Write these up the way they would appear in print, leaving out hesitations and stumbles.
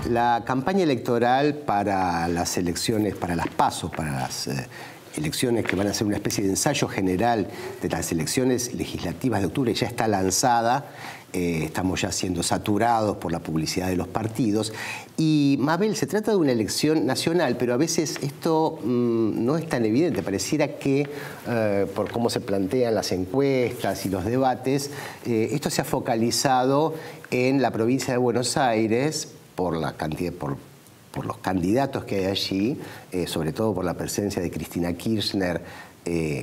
La campaña electoral para las elecciones, para las PASO, para las elecciones que van a ser una especie de ensayo general de las elecciones legislativas de octubre, ya está lanzada. Estamos ya siendo saturados por la publicidad de los partidos. Y, Mabel, se trata de una elección nacional, pero a veces esto no es tan evidente. Pareciera que, por cómo se plantean las encuestas y los debates, esto se ha focalizado en la provincia de Buenos Aires, por la cantidad, por los candidatos que hay allí, sobre todo por la presencia de Cristina Kirchner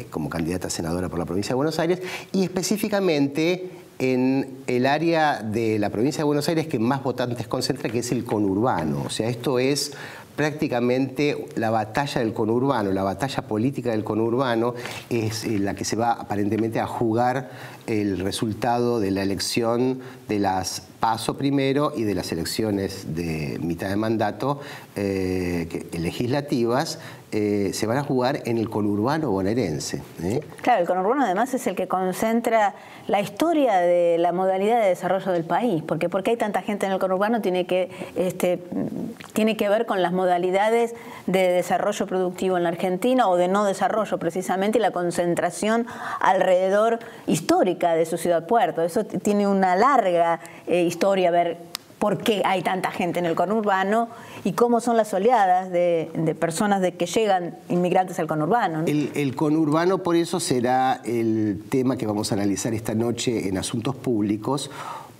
como candidata a senadora por la provincia de Buenos Aires, y específicamente en el área de la provincia de Buenos Aires que más votantes concentra, que es el conurbano. O sea, esto es prácticamente la batalla del conurbano, la batalla política del conurbano es la que se va aparentemente a jugar el resultado de la elección de las PASO primero y de las elecciones de mitad de mandato legislativas. Se van a jugar en el conurbano bonaerense. Claro, el conurbano además es el que concentra la historia de la modalidad de desarrollo del país, porque hay tanta gente en el conurbano tiene que ver con las modalidades de desarrollo productivo en la Argentina o de no desarrollo precisamente, y la concentración alrededor histórica de su ciudad-puerto. Eso tiene una larga historia, ver por qué hay tanta gente en el conurbano y cómo son las oleadas de personas que llegan inmigrantes al conurbano, ¿no? El conurbano, por eso, será el tema que vamos a analizar esta noche en Asuntos Públicos,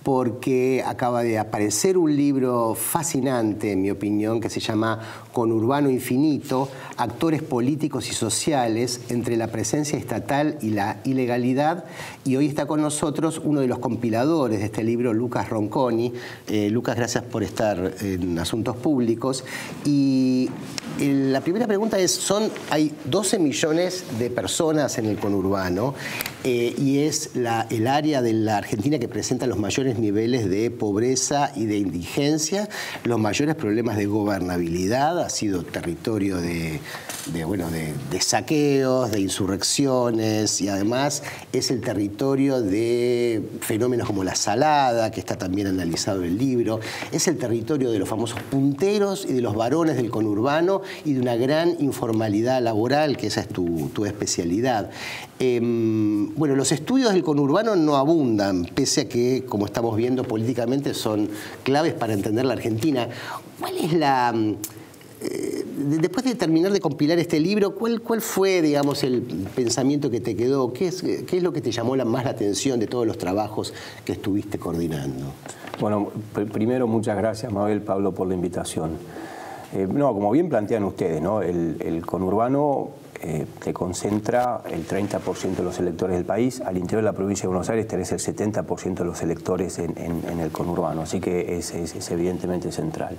porque acaba de aparecer un libro fascinante, en mi opinión, que se llama Conurbano Infinito, actores políticos y sociales entre la presencia estatal y la ilegalidad. Y hoy está con nosotros uno de los compiladores de este libro, Lucas Ronconi. Lucas, gracias por estar en Asuntos Públicos. Y la primera pregunta es, hay 12 millones de personas en el conurbano y es el área de la Argentina que presenta los mayores niveles de pobreza y de indigencia, los mayores problemas de gobernabilidad, ha sido territorio de saqueos, de insurrecciones, y además es el territorio de fenómenos como la salada, que está también analizado en el libro, es el territorio de los famosos punteros y de los varones del conurbano y de una gran informalidad laboral, que esa es tu especialidad. Bueno, los estudios del conurbano no abundan, pese a que, como estamos viendo políticamente, son claves para entender la Argentina. ¿Cuál es después de terminar de compilar este libro, ¿cuál fue, digamos, el pensamiento que te quedó? ¿Qué es lo que te llamó más la atención de todos los trabajos que estuviste coordinando? Bueno, primero, muchas gracias, Mabel, Pablo, por la invitación. Como bien plantean ustedes, ¿no? El conurbano te concentra el 30% de los electores del país. Al interior de la provincia de Buenos Aires tenés el 70% de los electores en el conurbano, así que es evidentemente central.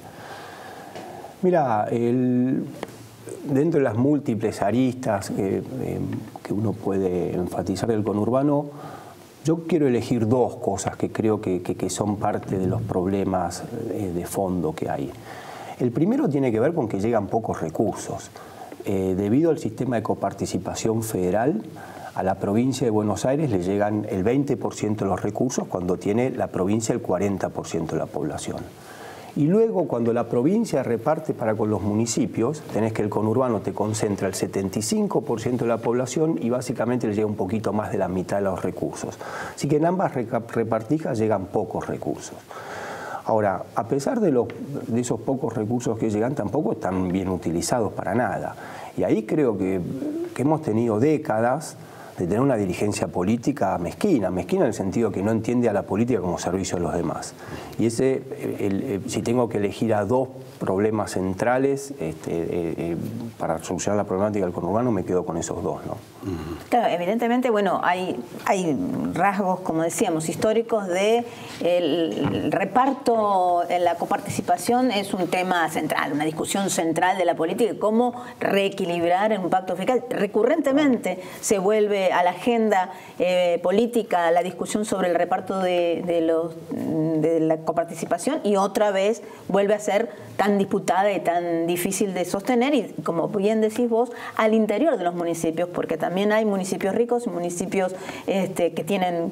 Mira, dentro de las múltiples aristas que uno puede enfatizar del conurbano, yo quiero elegir dos cosas que creo que son parte de los problemas de fondo que hay. El primero tiene que ver con que llegan pocos recursos. Debido al sistema de coparticipación federal, a la provincia de Buenos Aires le llegan el 20% de los recursos cuando tiene la provincia el 40% de la población. Y luego, cuando la provincia reparte para con los municipios, tenés que el conurbano te concentra el 75% de la población y básicamente le llega un poquito más de la mitad de los recursos. Así que en ambas repartijas llegan pocos recursos. Ahora, a pesar de esos pocos recursos que llegan, tampoco están bien utilizados para nada. Y ahí creo que hemos tenido décadas de tener una dirigencia política mezquina en el sentido que no entiende a la política como servicio a los demás. Y si tengo que elegir a dos problemas centrales para solucionar la problemática del conurbano, me quedo con esos dos, ¿no? Claro, evidentemente, bueno, hay rasgos, como decíamos, históricos de el reparto en la coparticipación es un tema central, una discusión central de la política, cómo reequilibrar en un pacto fiscal. Recurrentemente se vuelve a la agenda política la discusión sobre el reparto de la coparticipación y otra vez vuelve a ser tan disputada y tan difícil de sostener y, como bien decís vos, al interior de los municipios, porque también hay municipios ricos y municipios que tienen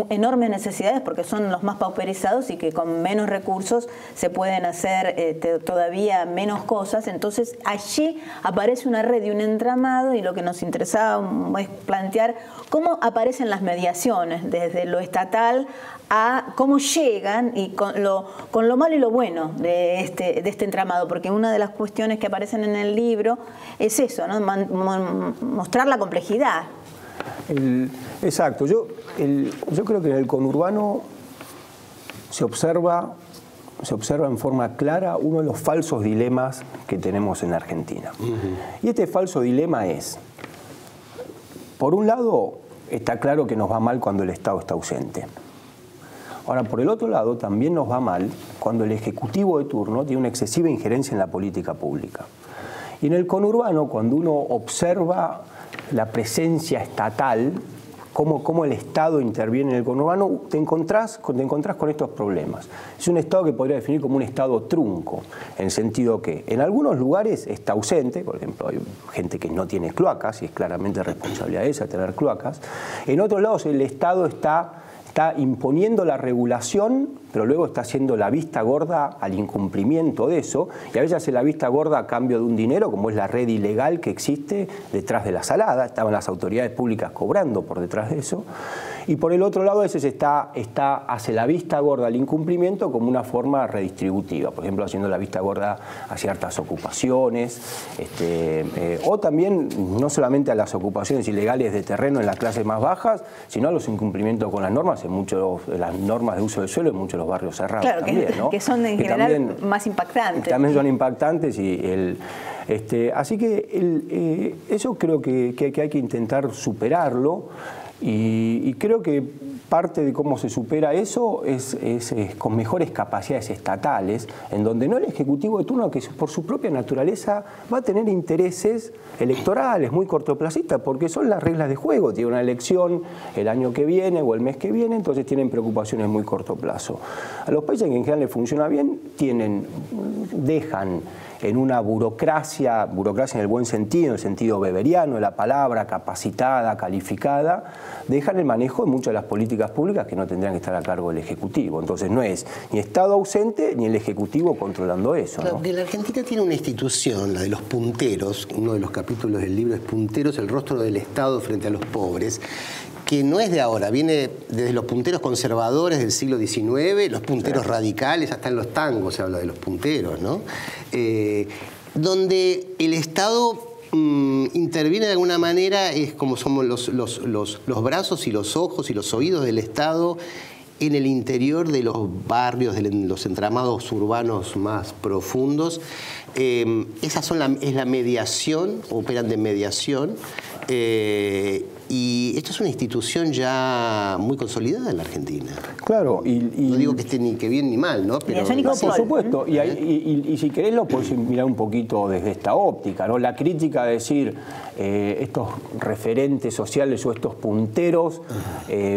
enormes necesidades porque son los más pauperizados y que con menos recursos se pueden hacer todavía menos cosas. Entonces allí aparece una red y un entramado y lo que nos interesaba es plantear cómo aparecen las mediaciones desde lo estatal a cómo llegan y con lo malo y lo bueno de este entramado, porque una de las cuestiones que aparecen en el libro es eso, ¿no? Mostrar la complejidad. Exacto. Yo creo que en el conurbano se observa en forma clara uno de los falsos dilemas que tenemos en Argentina. Y este falso dilema es, por un lado, está claro que nos va mal cuando el Estado está ausente. Ahora, por el otro lado, también nos va mal cuando el Ejecutivo de turno tiene una excesiva injerencia en la política pública. Y en el conurbano, cuando uno observa la presencia estatal, cómo el Estado interviene en el conurbano, te encontrás con estos problemas. Es un Estado que podría definir como un Estado trunco, en el sentido que en algunos lugares está ausente, por ejemplo, hay gente que no tiene cloacas, y es claramente responsabilidad de esa tener cloacas. En otros lados el Estado está imponiendo la regulación, pero luego está haciendo la vista gorda al incumplimiento de eso, y a veces hace la vista gorda a cambio de un dinero, como es la red ilegal que existe detrás de la salada. Estaban las autoridades públicas cobrando por detrás de eso. Y por el otro lado, a veces hace la vista gorda al incumplimiento como una forma redistributiva, por ejemplo, haciendo la vista gorda a ciertas ocupaciones, o también no solamente a las ocupaciones ilegales de terreno en las clases más bajas, sino a los incumplimientos con las normas, las normas de uso del suelo en muchos de los barrios cerrados. Claro, también, ¿no? que son en general también, más impactantes. También son impactantes así que eso creo que hay que intentar superarlo. Y creo que parte de cómo se supera eso es con mejores capacidades estatales, en donde no el Ejecutivo de turno, que por su propia naturaleza va a tener intereses electorales muy cortoplacistas, porque son las reglas de juego. Tiene una elección el año que viene o el mes que viene, entonces tienen preocupaciones muy corto plazo. A los países que en general les funciona bien, dejan en una burocracia en el buen sentido, en el sentido weberiano de la palabra, capacitada, calificada, dejan el manejo de muchas de las políticas públicas que no tendrían que estar a cargo del Ejecutivo. Entonces no es ni Estado ausente ni el Ejecutivo controlando eso, ¿no? La Argentina tiene una institución, la de los punteros, uno de los capítulos del libro es Punteros, el rostro del Estado frente a los pobres, que no es de ahora, viene desde los punteros conservadores del siglo XIX, los punteros radicales, hasta en los tangos se habla de los punteros, ¿no? Donde el Estado interviene de alguna manera, es como somos los brazos y los ojos y los oídos del Estado en el interior de los barrios, de los entramados urbanos más profundos. Es la mediación, operan de mediación. Y esto es una institución ya muy consolidada en la Argentina. Claro. No digo que esté ni que bien ni mal, ¿no? Pero no, por supuesto. Y si querés lo podés mirar un poquito desde esta óptica, ¿no? La crítica de decir estos referentes sociales o estos punteros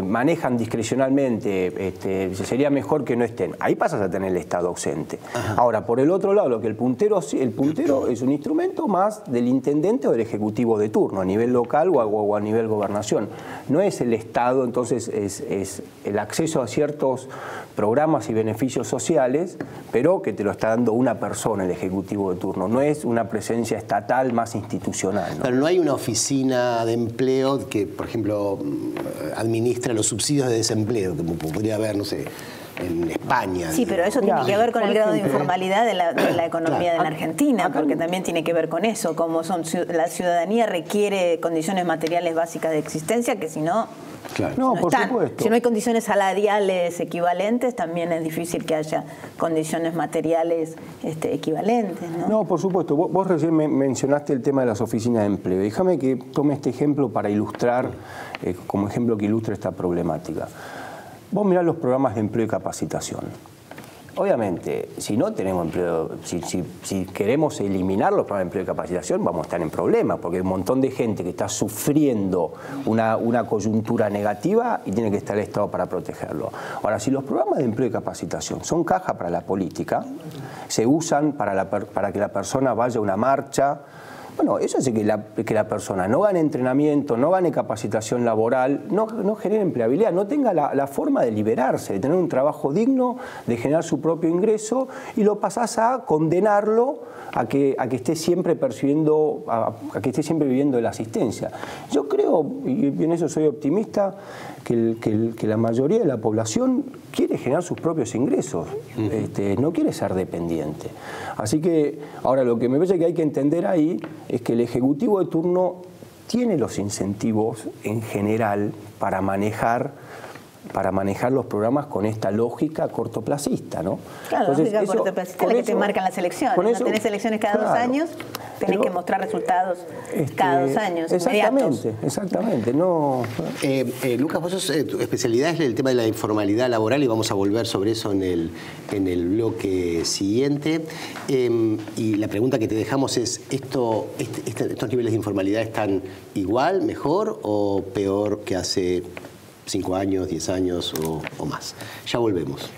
manejan discrecionalmente, sería mejor que no estén. Ahí pasas a tener el Estado ausente. Ajá. Ahora, por el otro lado, lo que el puntero es un instrumento más del intendente o del ejecutivo de turno, a nivel local o a nivel gobernación. No es el Estado, entonces es el acceso a ciertos programas y beneficios sociales, pero que te lo está dando una persona, el ejecutivo de turno. No es una presencia estatal más institucional, ¿no? Pero no hay una oficina de empleo que, por ejemplo, administra los subsidios de desempleo, como podría haber, no sé, en España. Sí, pero eso tiene que ver con el grado de informalidad de la economía de la Argentina, porque también tiene que ver con eso, como la ciudadanía requiere condiciones materiales básicas de existencia, que si no... Claro. No, por supuesto. Si no hay condiciones salariales equivalentes, también es difícil que haya condiciones materiales equivalentes, ¿no? No, por supuesto. Vos recién mencionaste el tema de las oficinas de empleo. Déjame que tome este ejemplo para ilustrar, como ejemplo que ilustra esta problemática. Vos mirá los programas de empleo y capacitación. Obviamente, si no tenemos empleo, si queremos eliminar los programas de empleo y capacitación, vamos a estar en problemas, porque hay un montón de gente que está sufriendo una coyuntura negativa y tiene que estar el Estado para protegerlo. Ahora, si los programas de empleo y capacitación son caja para la política, se usan para que la persona vaya a una marcha, bueno, eso hace que la persona no gane entrenamiento, no gane capacitación laboral, no genere empleabilidad, no tenga la forma de liberarse, de tener un trabajo digno, de generar su propio ingreso, y lo pasás a condenarlo a que esté siempre percibiendo, a que esté siempre viviendo de la asistencia. Yo creo, y en eso soy optimista, que la mayoría de la población quiere generar sus propios ingresos, no quiere ser dependiente. Así que, ahora lo que me parece que hay que entender ahí es que el Ejecutivo de turno tiene los incentivos en general para manejar los programas con esta lógica cortoplacista, ¿no? Claro, la lógica cortoplacista es la que te marcan las elecciones. No tenés elecciones cada 2 años, tenés que mostrar resultados cada 2 años, inmediatos. Exactamente. No. Lucas, tu especialidad es el tema de la informalidad laboral y vamos a volver sobre eso en el bloque siguiente. Y la pregunta que te dejamos es, ¿estos niveles de informalidad están igual, mejor o peor que hace 5 años, 10 años o más? Ya volvemos.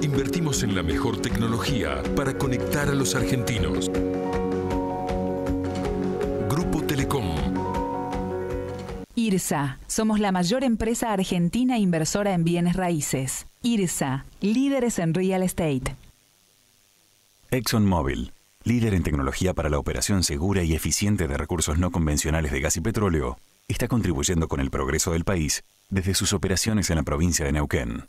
Invertimos en la mejor tecnología para conectar a los argentinos. Grupo Telecom. IRSA. Somos la mayor empresa argentina inversora en bienes raíces. IRSA. Líderes en real estate. ExxonMobil. Líder en tecnología para la operación segura y eficiente de recursos no convencionales de gas y petróleo, está contribuyendo con el progreso del país desde sus operaciones en la provincia de Neuquén.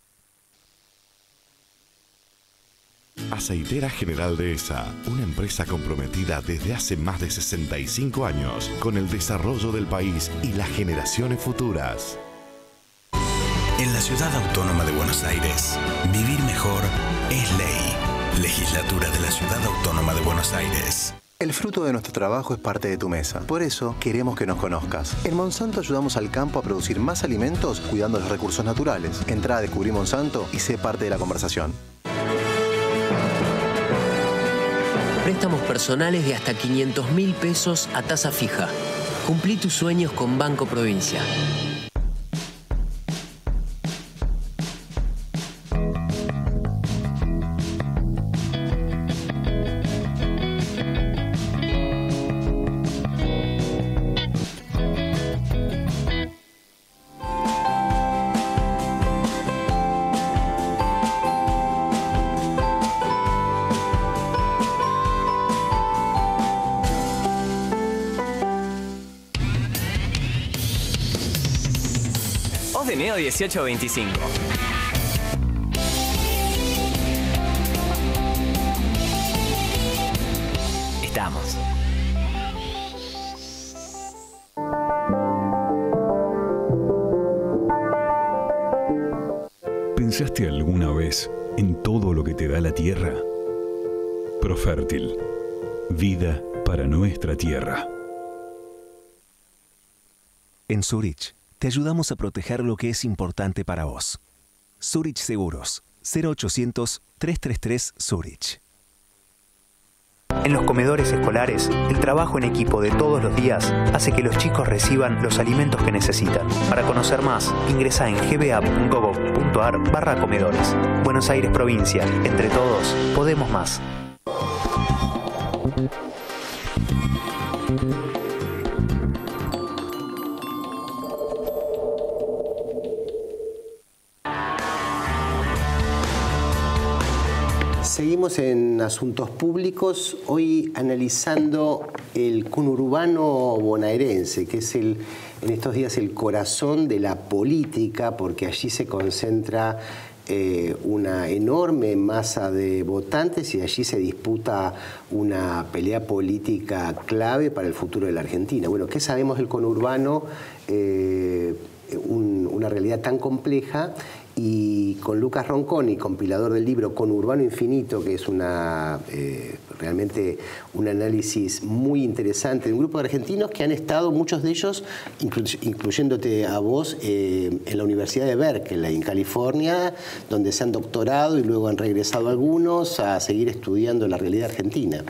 Aceitera General Dehesa, una empresa comprometida desde hace más de 65 años con el desarrollo del país y las generaciones futuras. En la Ciudad Autónoma de Buenos Aires, vivir mejor es ley. Legislatura de la Ciudad Autónoma de Buenos Aires. El fruto de nuestro trabajo es parte de tu mesa. Por eso, queremos que nos conozcas. En Monsanto ayudamos al campo a producir más alimentos cuidando los recursos naturales. Entrá a Descubrir Monsanto y sé parte de la conversación. Préstamos personales de hasta 500.000 pesos a tasa fija. Cumplí tus sueños con Banco Provincia. de Neo 1825. Estamos. ¿Pensaste alguna vez en todo lo que te da la tierra? Profértil. Vida para nuestra tierra. En Zurich, te ayudamos a proteger lo que es importante para vos. Zurich Seguros, 0800-333 Zurich. En los comedores escolares, el trabajo en equipo de todos los días hace que los chicos reciban los alimentos que necesitan. Para conocer más, ingresa en gba.gov.ar/comedores. Buenos Aires Provincia. Entre todos, podemos más. Seguimos en Asuntos Públicos, hoy analizando el conurbano bonaerense, que es en estos días el corazón de la política, porque allí se concentra una enorme masa de votantes y allí se disputa una pelea política clave para el futuro de la Argentina. Bueno, ¿qué sabemos del conurbano? Una realidad tan compleja. Y con Lucas Ronconi, compilador del libro Conurbano Infinito, que es realmente un análisis muy interesante de un grupo de argentinos que han estado, muchos de ellos, incluyéndote a vos, en la Universidad de Berkeley, en California, donde se han doctorado y luego han regresado algunos a seguir estudiando la realidad argentina.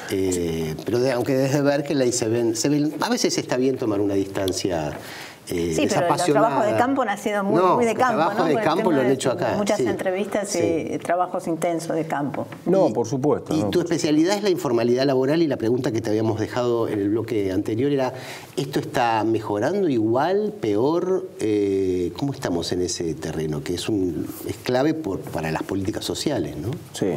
Pero aunque desde Berkeley se ven, a veces está bien tomar una distancia. Sí, pero los trabajos de campo han sido muy de campo, ¿no? De campo lo han hecho acá. Muchas entrevistas y trabajos intensos de campo. No, por supuesto. Y tu especialidad es la informalidad laboral, y la pregunta que te habíamos dejado en el bloque anterior era, ¿esto está mejorando igual, peor? ¿Cómo estamos en ese terreno? Que es clave para las políticas sociales, ¿no? Sí.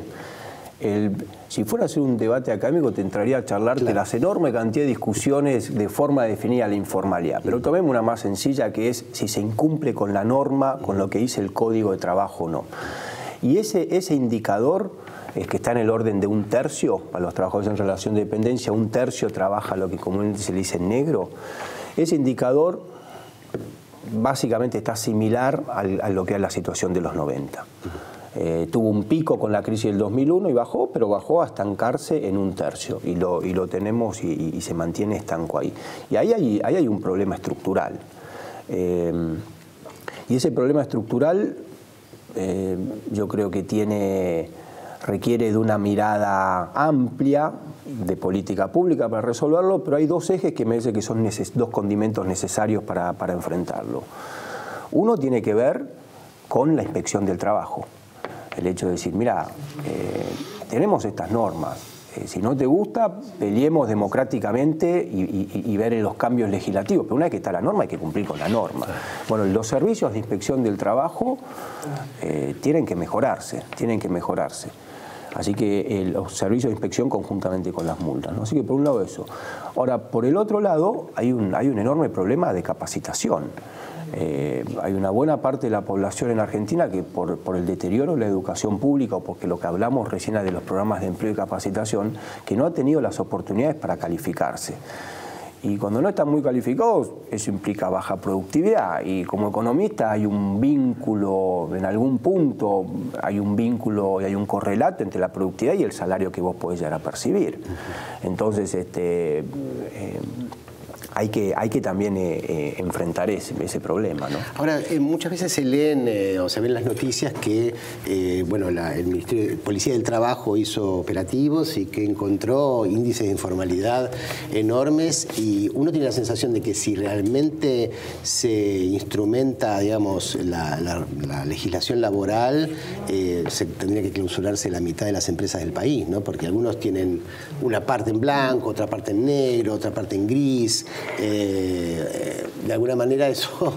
Si fuera a hacer un debate académico, te entraría a charlar de las enormes cantidad de discusiones de forma de definir a la informalidad. Pero tomemos una más sencilla, que es si se incumple con la norma, con lo que dice el Código de Trabajo o no. Y ese indicador es que está en el orden de 1/3, para los trabajadores en relación de dependencia, 1/3 trabaja lo que comúnmente se le dice negro. Ese indicador básicamente está similar a lo que es la situación de los 90. Tuvo un pico con la crisis del 2001 y bajó, pero bajó a estancarse en 1/3 y lo tenemos y se mantiene estanco ahí. Y ahí hay un problema estructural. Y ese problema estructural yo creo que requiere de una mirada amplia de política pública para resolverlo, pero hay dos ejes que me parece que son dos condimentos necesarios para enfrentarlo. Uno tiene que ver con la inspección del trabajo. El hecho de decir, mira, tenemos estas normas, si no te gusta, peleemos democráticamente y ver los cambios legislativos, pero una vez que está la norma hay que cumplir con la norma. Bueno, los servicios de inspección del trabajo tienen que mejorarse. Así que los servicios de inspección conjuntamente con las multas, ¿no? Así que por un lado eso. Ahora, por el otro lado, hay un enorme problema de capacitación. Hay una buena parte de la población en Argentina que por el deterioro de la educación pública, o porque lo que hablamos recién de los programas de empleo y capacitación, que no ha tenido las oportunidades para calificarse. Y cuando no están muy calificados, eso implica baja productividad. Y como economista hay un vínculo, en algún punto hay un vínculo y hay un correlato entre la productividad y el salario que vos podés llegar a percibir. Entonces, hay que también enfrentar ese problema, ¿no? Ahora, muchas veces se leen o se ven las noticias que el Ministerio de Policía del Trabajo hizo operativos y que encontró índices de informalidad enormes, y uno tiene la sensación de que si realmente se instrumenta, digamos, la legislación laboral, se tendría que clausurarse la mitad de las empresas del país, ¿no? Porque algunos tienen una parte en blanco, otra parte en negro, otra parte en gris. De alguna manera eso,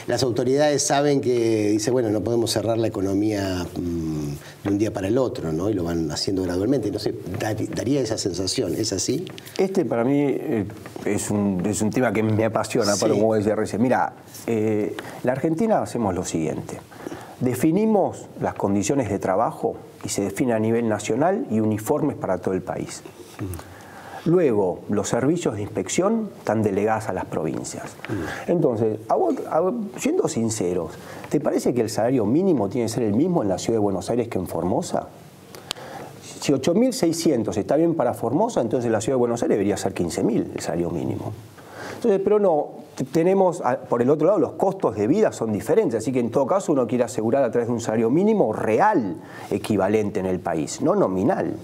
las autoridades saben que dice, bueno, no podemos cerrar la economía de un día para el otro, ¿no? Y lo van haciendo gradualmente. No sé, daría esa sensación, ¿es así? Para mí es un tema que me apasiona, sí. Para como decía recién. Mira, la Argentina hacemos lo siguiente. Definimos las condiciones de trabajo y se define a nivel nacional y uniformes para todo el país. Luego, los servicios de inspección están delegados a las provincias. Entonces, siendo sinceros, ¿te parece que el salario mínimo tiene que ser el mismo en la ciudad de Buenos Aires que en Formosa? Si 8.600 está bien para Formosa, entonces en la ciudad de Buenos Aires debería ser 15.000 el salario mínimo. Entonces, pero no, tenemos, por el otro lado, los costos de vida son diferentes, así que en todo caso uno quiere asegurar a través de un salario mínimo real equivalente en el país, no nominal.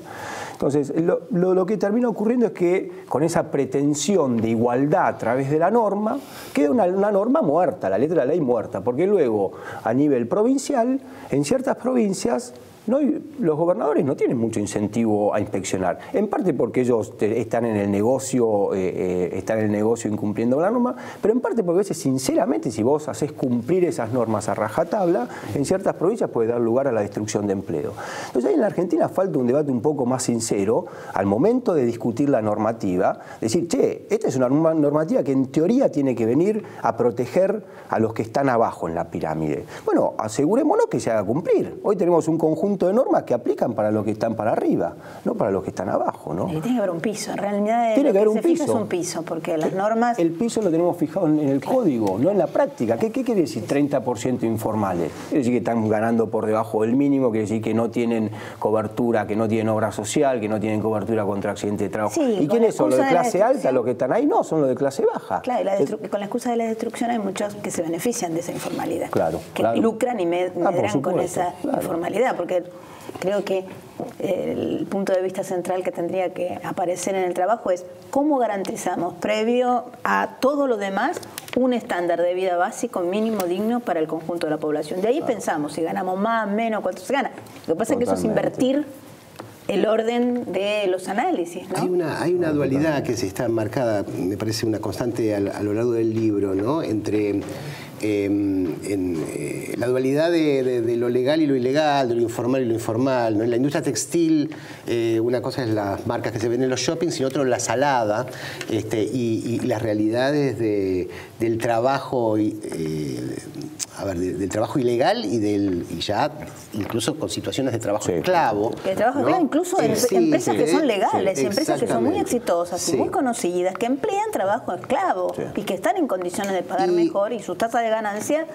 Entonces, lo que termina ocurriendo es que con esa pretensión de igualdad a través de la norma, queda una norma muerta, la letra de la ley muerta, porque luego, a nivel provincial, en ciertas provincias, los gobernadores no tienen mucho incentivo a inspeccionar, en parte porque ellos están en el negocio incumpliendo la norma, pero en parte porque a veces, sinceramente, si vos haces cumplir esas normas a rajatabla, en ciertas provincias puede dar lugar a la destrucción de empleo. Entonces ahí en la Argentina falta un debate un poco más sincero al momento de discutir la normativa, decir, che, esta es una normativa que en teoría tiene que venir a proteger a los que están abajo en la pirámide. Bueno, asegurémonos que se haga cumplir. Hoy tenemos un conjunto de normas que aplican para los que están para arriba, no para los que están abajo, ¿no? Y tiene que haber un piso. En realidad tiene que haber un piso. Es un piso, porque las normas... El piso lo tenemos fijado en el código, no en la práctica. ¿Qué quiere decir 30% informales? Quiere decir que están ganando por debajo del mínimo, quiere decir que no tienen cobertura, que no tienen obra social, que no tienen cobertura contra accidente de trabajo. Sí, ¿Y quiénes son? ¿Los de clase alta, los que están ahí? No, son los de clase baja. Claro, con la excusa de la destrucción hay muchos que se benefician de esa informalidad. Claro, que lucran y medran con esa informalidad, porque creo que el punto de vista central que tendría que aparecer en el trabajo es cómo garantizamos, previo a todo lo demás, un estándar de vida básico mínimo digno para el conjunto de la población. De ahí pensamos si ganamos más, menos, cuánto se gana. Lo que pasa es que eso es invertir el orden de los análisis, ¿no? Hay una dualidad que se está marcada, me parece una constante a lo largo del libro, ¿no? Entre la dualidad de lo legal y lo ilegal, de lo informal y lo informal, ¿no? En la industria textil, una cosa es las marcas que se ven en los shoppings y otra la salada, y las realidades del trabajo del trabajo ilegal y ya incluso con situaciones de trabajo esclavo. El trabajo esclavo, incluso en empresas que son legales, empresas que son muy exitosas y muy conocidas, que emplean trabajo esclavo y que están en condiciones de pagar mejor y sus tasas de ganancia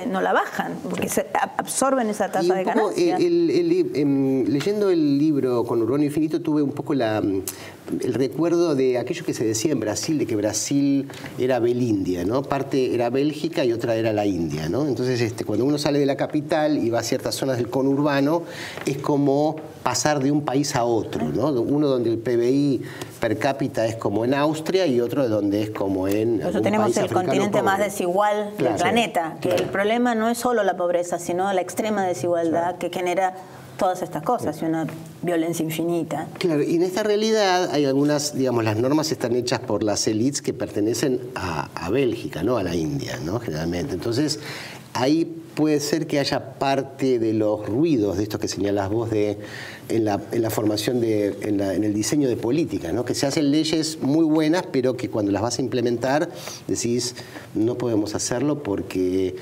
no la bajan, porque se absorben esa tasa de ganancia. Leyendo el libro Conurbano Infinito tuve un poco el recuerdo de aquello que se decía en Brasil, de que Brasil era Belindia, ¿no? Parte era Bélgica y otra era la India, ¿no? Entonces, cuando uno sale de la capital y va a ciertas zonas del conurbano, es como pasar de un país a otro, ¿no? Uno donde el PBI per cápita es como en Austria y otro donde es como en... Por eso tenemos el continente más desigual del planeta, que el problema no es solo la pobreza, sino la extrema desigualdad que genera todas estas cosas y una violencia infinita. Claro, y en esta realidad hay algunas, digamos, las normas están hechas por las élites que pertenecen a Bélgica, ¿no? A la India, ¿no? Generalmente. Entonces, ahí puede ser que haya parte de los ruidos de esto que señalas vos en la formación, en el diseño de política, ¿no? Que se hacen leyes muy buenas, pero que cuando las vas a implementar decís, no podemos hacerlo porque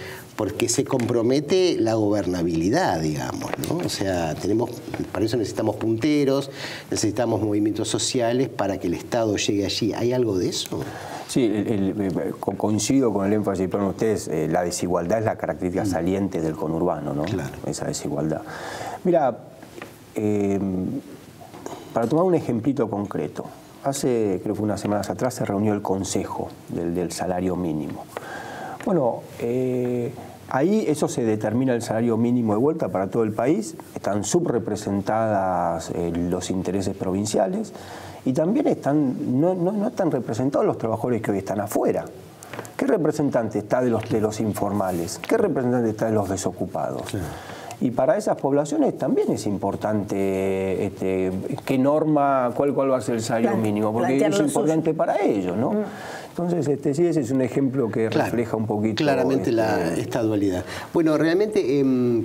se compromete la gobernabilidad, digamos, ¿no? O sea, para eso necesitamos punteros, necesitamos movimientos sociales para que el Estado llegue allí. ¿Hay algo de eso? Sí, coincido con el énfasis que ponen ustedes, la desigualdad es la característica saliente del conurbano, ¿no? Claro. Esa desigualdad. Mira, para tomar un ejemplito concreto, creo que unas semanas atrás se reunió el Consejo del Salario Mínimo. Bueno, ahí eso se determina el salario mínimo de vuelta para todo el país, están subrepresentadas los intereses provinciales y también no están representados los trabajadores que hoy están afuera. ¿Qué representante está de los informales? ¿Qué representante está de los desocupados? Sí. Y para esas poblaciones también es importante qué norma, cuál va a ser el salario mínimo, porque es importante para ellos, ¿no? Entonces, sí, ese es un ejemplo que refleja un poquito... Claramente esta dualidad. Bueno, realmente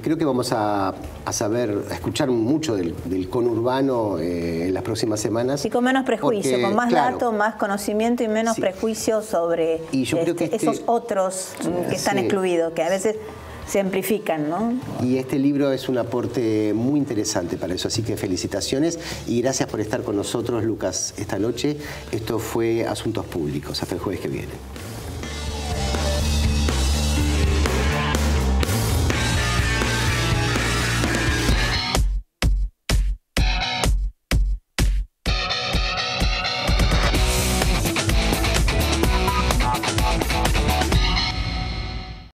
creo que vamos a escuchar mucho del conurbano en las próximas semanas. Y con menos prejuicio, con más datos, más conocimiento y menos prejuicio sobre esos otros que están excluidos, que a veces se amplifican, ¿no? Y este libro es un aporte muy interesante para eso, así que felicitaciones y gracias por estar con nosotros, Lucas, esta noche. Esto fue Asuntos Públicos. Hasta el jueves que viene.